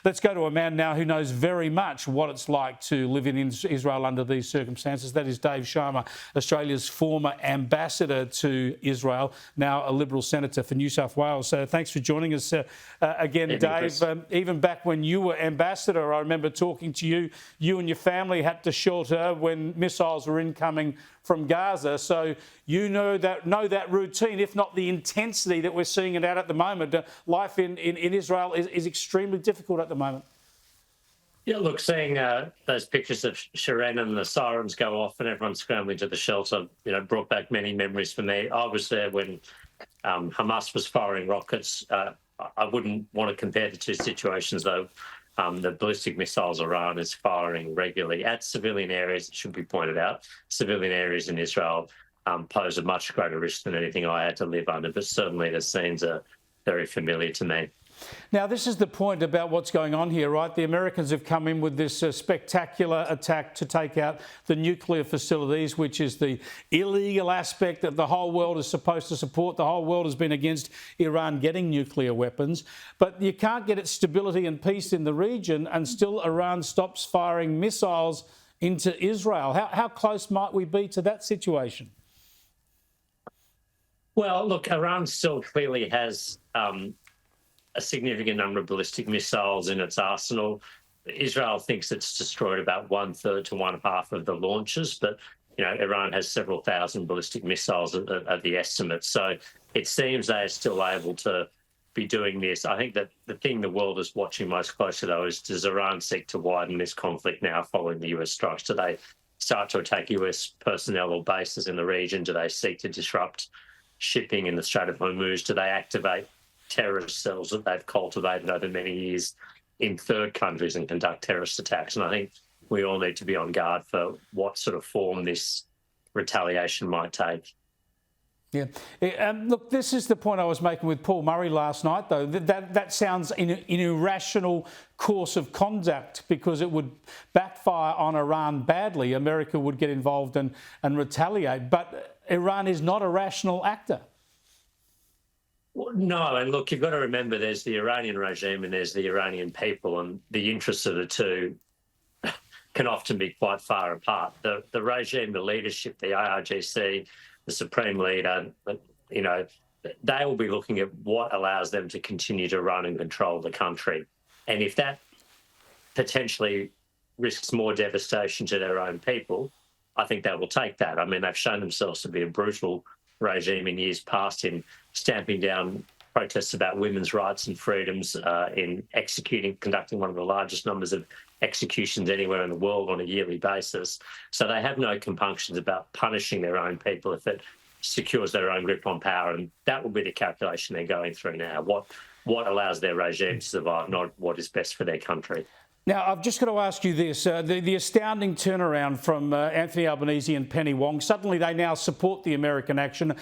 Let's go to a man now who knows very much what it's like to live in Israel under these circumstances. That is Dave Sharma, Australia's former ambassador to Israel, now a Liberal senator for New South Wales. So thanks for joining us again, Dave. Even back when you were ambassador, I remember talking to you. You and your family had to shelter when missiles were incoming from Gaza. So you know that routine, if not the intensity that we're seeing it at the moment. Life in Israel is extremely difficult at the moment. Yeah, look, seeing those pictures of Sharon and the sirens go off and everyone scrambling to the shelter, brought back many memories for me. I was there when Hamas was firing rockets. I wouldn't want to compare the two situations, though. The ballistic missiles Iran is firing regularly at civilian areas, it should be pointed out. Civilian areas in Israel pose a much greater risk than anything I had to live under, but certainly the scenes are very familiar to me. Now, this is the point about what's going on here, right? The Americans have come in with this spectacular attack to take out the nuclear facilities, which is the illegal aspect that the whole world is supposed to support. The whole world has been against Iran getting nuclear weapons. But you can't get its stability and peace in the region and still Iran stops firing missiles into Israel. How close might we be to that situation? Well, look, Iran still clearly has a significant number of ballistic missiles in its arsenal. Israel thinks it's destroyed about 1/3 to 1/2 of the launches, but Iran has several thousand ballistic missiles at the estimate. So it seems they are still able to be doing this. I think that the thing the world is watching most closely, though, is does Iran seek to widen this conflict now following the US strikes? Do they start to attack US personnel or bases in the region? Do they seek to disrupt shipping in the Strait of Hormuz? Do they activate terrorist cells that they've cultivated over many years in third countries and conduct terrorist attacks? And I think we all need to be on guard for what sort of form this retaliation might take. Yeah. Look, this is the point I was making with Paul Murray last night, though. That sounds an irrational course of conduct because it would backfire on Iran badly. America would get involved and retaliate. But Iran is not a rational actor. No, and look, you've got to remember there's the Iranian regime and there's the Iranian people, and the interests of the two can often be quite far apart. The regime, the leadership, the IRGC, the supreme leader, they will be looking at what allows them to continue to run and control the country. And if that potentially risks more devastation to their own people, I think they will take that. I mean, they've shown themselves to be a brutal regime in years past in stamping down protests about women's rights and freedoms, in conducting one of the largest numbers of executions anywhere in the world on a yearly basis. So they have no compunctions about punishing their own people if it secures their own grip on power. And that will be the calculation they're going through now. What allows their regime to survive, not what is best for their country. Now, I've just got to ask you this. The astounding turnaround from Anthony Albanese and Penny Wong. Suddenly they now support the American action.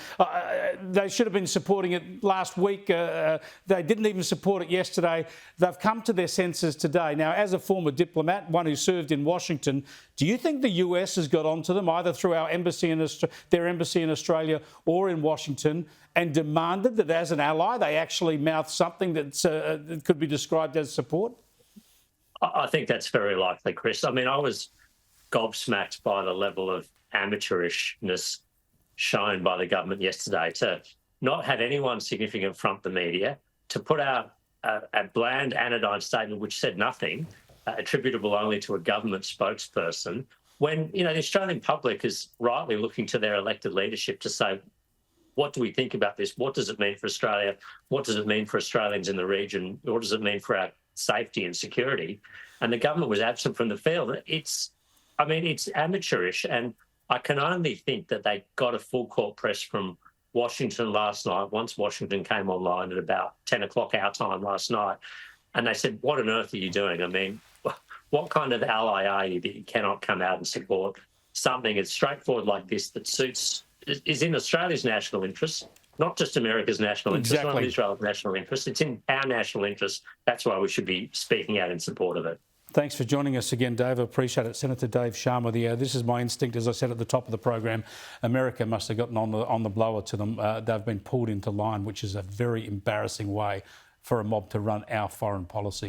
They should have been supporting it last week. They didn't even support it yesterday. They've come to their senses today. Now, as a former diplomat, one who served in Washington, do you think the US has got onto them, either through our embassy their embassy in Australia or in Washington, and demanded that as an ally they actually mouth something that could be described as support? I think that's very likely, Chris. I mean, I was gobsmacked by the level of amateurishness shown by the government yesterday to not have anyone significant front the media, to put out a bland, anodyne statement which said nothing, attributable only to a government spokesperson, when, the Australian public is rightly looking to their elected leadership to say, what do we think about this? What does it mean for Australia? What does it mean for Australians in the region? What does it mean for our safety and security? And the government was absent from the field. It's amateurish, and I can only think that they got a full court press from Washington last night, once Washington came online at about 10 o'clock our time last night, and they said, what on earth are you doing? I mean, what kind of ally are you that you cannot come out and support something as straightforward like this that is in Australia's national interest, not just America's national interest, Exactly. not Israel's national interest. It's in our national interest. That's why we should be speaking out in support of it. Thanks for joining us again, Dave. I appreciate it. Senator Dave Sharma. This is my instinct, as I said at the top of the program. America must have gotten on the blower to them. They've been pulled into line, which is a very embarrassing way for a mob to run our foreign policy.